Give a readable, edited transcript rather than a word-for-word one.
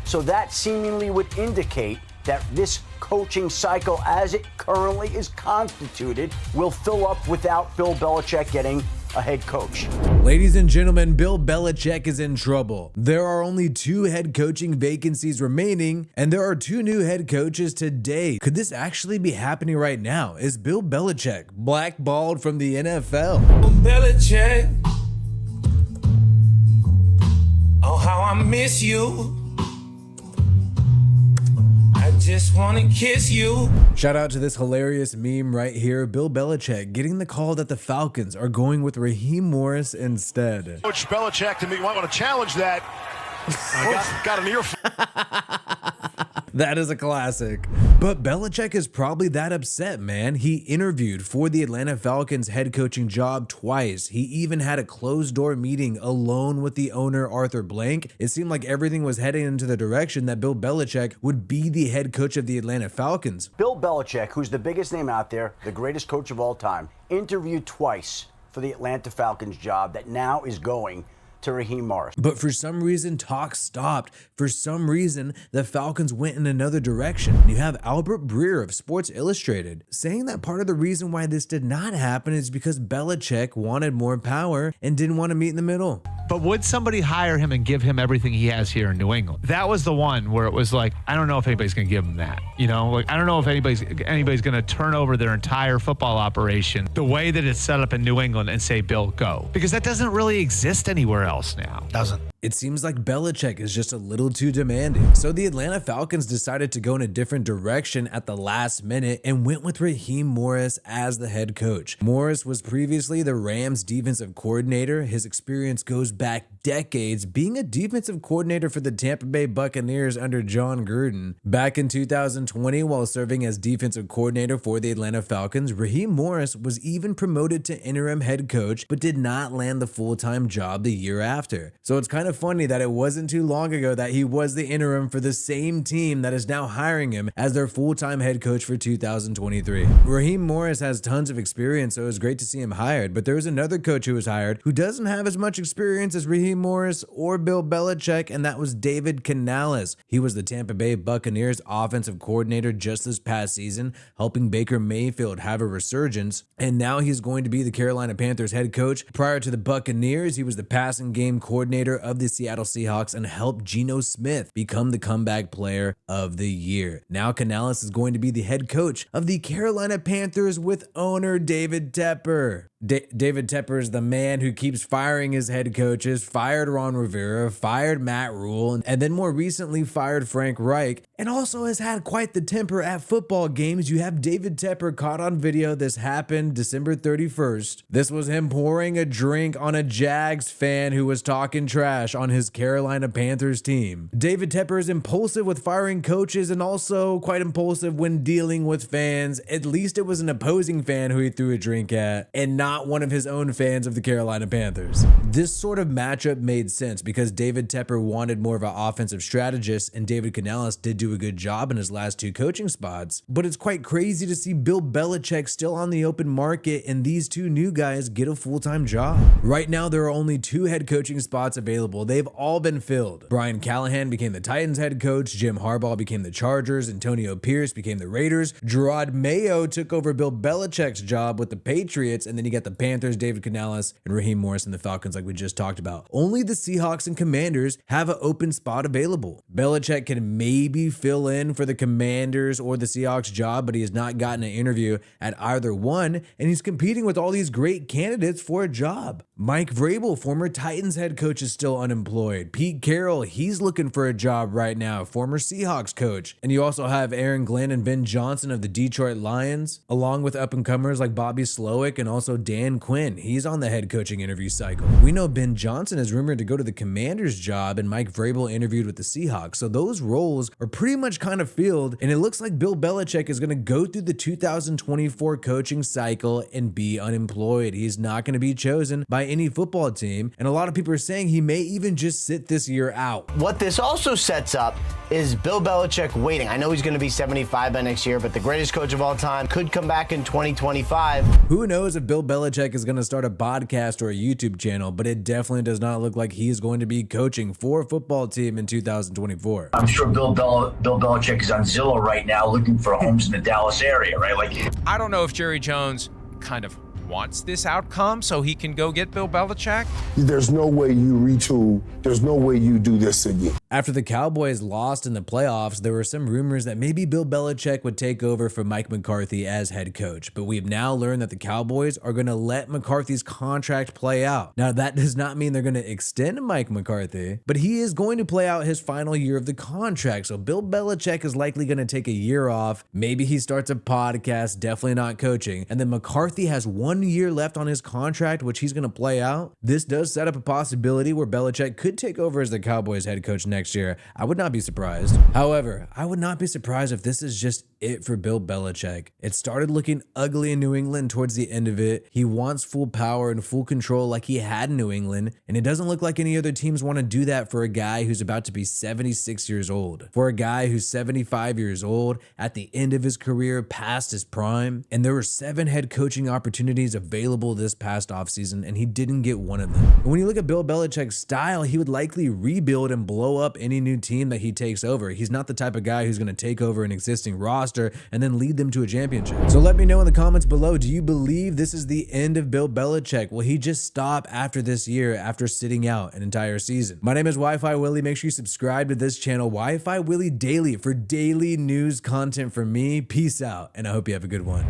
So that seemingly would indicate that this coaching cycle, as it currently is constituted, will fill up without Bill Belichick getting a head coach. Ladies and gentlemen, Bill Belichick is in trouble. There are only 2 head coaching vacancies remaining, and there are 2 new head coaches today. Could this actually be happening right now? Is Bill Belichick blackballed from the NFL? Belichick, oh how I miss you. I just wanna kiss you. Shout out to this hilarious meme right here. Bill Belichick getting the call that the Falcons are going with Raheem Morris instead. Coach Belichick to me, you might want to challenge that. Got an earful. That is a classic. But Belichick is probably that upset, man. He interviewed for the Atlanta Falcons head coaching job twice. He even had a closed door meeting alone with the owner, Arthur Blank. It seemed like everything was heading into the direction that Bill Belichick would be the head coach of the Atlanta Falcons. Bill Belichick, who's the biggest name out there, the greatest coach of all time, interviewed twice for the Atlanta Falcons job that now is going to Raheem Morris. But for some reason, talk stopped. For some reason, the Falcons went in another direction. You have Albert Breer of Sports Illustrated saying that part of the reason why this did not happen is because Belichick wanted more power and didn't want to meet in the middle. But would somebody hire him and give him everything he has here in New England? That was the one where it was like, I don't know if anybody's going to give him that. You know, like I don't know if anybody's going to turn over their entire football operation the way that it's set up in New England and say, Bill, go. Because that doesn't really exist anywhere else now. Doesn't. It seems like Belichick is just a little too demanding. So the Atlanta Falcons decided to go in a different direction at the last minute and went with Raheem Morris as the head coach. Morris was previously the Rams defensive coordinator. His experience goes back decades, being a defensive coordinator for the Tampa Bay Buccaneers under John Gruden. Back in 2020, while serving as defensive coordinator for the Atlanta Falcons, Raheem Morris was even promoted to interim head coach, but did not land the full-time job the year after. So it's kind of funny that it wasn't too long ago that he was the interim for the same team that is now hiring him as their full-time head coach for 2023. Raheem Morris has tons of experience, so it was great to see him hired, but there was another coach who was hired who doesn't have as much experience as Raheem Morris or Bill Belichick, and that was David Canales. He was the Tampa Bay Buccaneers offensive coordinator just this past season, helping Baker Mayfield have a resurgence, and now he's going to be the Carolina Panthers head coach. Prior to the Buccaneers, he was the passing game coordinator of the Seattle Seahawks and helped Geno Smith become the comeback player of the year. Now Canales is going to be the head coach of the Carolina Panthers with owner David Tepper. David Tepper is the man who keeps firing his head coaches, fired Ron Rivera, fired Matt Rule, and then more recently fired Frank Reich, and also has had quite the temper at football games. You have David Tepper caught on video. This happened December 31st. This was him pouring a drink on a Jags fan who was talking trash on his Carolina Panthers team. David Tepper is impulsive with firing coaches and also quite impulsive when dealing with fans. At least it was an opposing fan who he threw a drink at and not one of his own fans of the Carolina Panthers. This sort of matchup made sense because David Tepper wanted more of an offensive strategist and David Canales did do a good job in his last 2 coaching spots. But it's quite crazy to see Bill Belichick still on the open market and these 2 new guys get a full-time job. Right now, there are only 2 head coaching spots available. They've all been filled. Brian Callahan became the Titans head coach, Jim Harbaugh became the Chargers, Antonio Pierce became the Raiders, Gerard Mayo took over Bill Belichick's job with the Patriots, and then you got the Panthers, David Canales, and Raheem Morris and the Falcons like we just talked about. Only the Seahawks and Commanders have an open spot available. Belichick can maybe fill in for the Commanders or the Seahawks job, but he has not gotten an interview at either one, and he's competing with all these great candidates for a job. Mike Vrabel, former Titans head coach, is still unemployed. Pete Carroll, he's looking for a job right now, former Seahawks coach. And you also have Aaron Glenn and Ben Johnson of the Detroit Lions, along with up-and-comers like Bobby Slowick and also Dan Quinn. He's on the head coaching interview cycle. We know Ben Johnson is rumored to go to the Commanders job, and Mike Vrabel interviewed with the Seahawks. So those roles are pretty much kind of filled, and it looks like Bill Belichick is going to go through the 2024 coaching cycle and be unemployed. He's not going to be chosen by any football team, and a lot of people are saying he may even even just sit this year out. What this also sets up is Bill Belichick waiting. I know he's going to be 75 by next year, but the greatest coach of all time could come back in 2025. Who knows if Bill Belichick is going to start a podcast or a YouTube channel, but it definitely does not look like he is going to be coaching for a football team in 2024. I'm sure Bill Belichick is on Zillow right now looking for homes in the Dallas area, right? Like, I don't know if Jerry Jones kind of wants this outcome so he can go get Bill Belichick. There's no way you retool. There's no way you do this again. After the Cowboys lost in the playoffs, there were some rumors that maybe Bill Belichick would take over for Mike McCarthy as head coach, but we've now learned that the Cowboys are going to let McCarthy's contract play out. Now, that does not mean they're going to extend Mike McCarthy, but he is going to play out his final year of the contract, so Bill Belichick is likely going to take a year off. Maybe he starts a podcast, definitely not coaching, and then McCarthy has 1 year left on his contract, which he's going to play out. This does set up a possibility where Belichick could take over as the Cowboys head coach next year. I would not be surprised. However, I would not be surprised if this is just it for Bill Belichick. It started looking ugly in New England towards the end of it. He wants full power and full control like he had in New England, and it doesn't look like any other teams want to do that for a guy who's about to be 76 years old. For a guy who's 75 years old, at the end of his career, past his prime, and there were 7 head coaching opportunities available this past offseason, and he didn't get one of them. And when you look at Bill Belichick's style, he would likely rebuild and blow up any new team that he takes over. He's not the type of guy who's going to take over an existing roster and then lead them to a championship. So let me know in the comments below, do you believe this is the end of Bill Belichick? Will he just stop after this year, after sitting out an entire season? My name is Wi-Fi Willie. Make sure you subscribe to this channel, Wi-Fi Willie Daily, for daily news content from me. Peace out, and I hope you have a good one.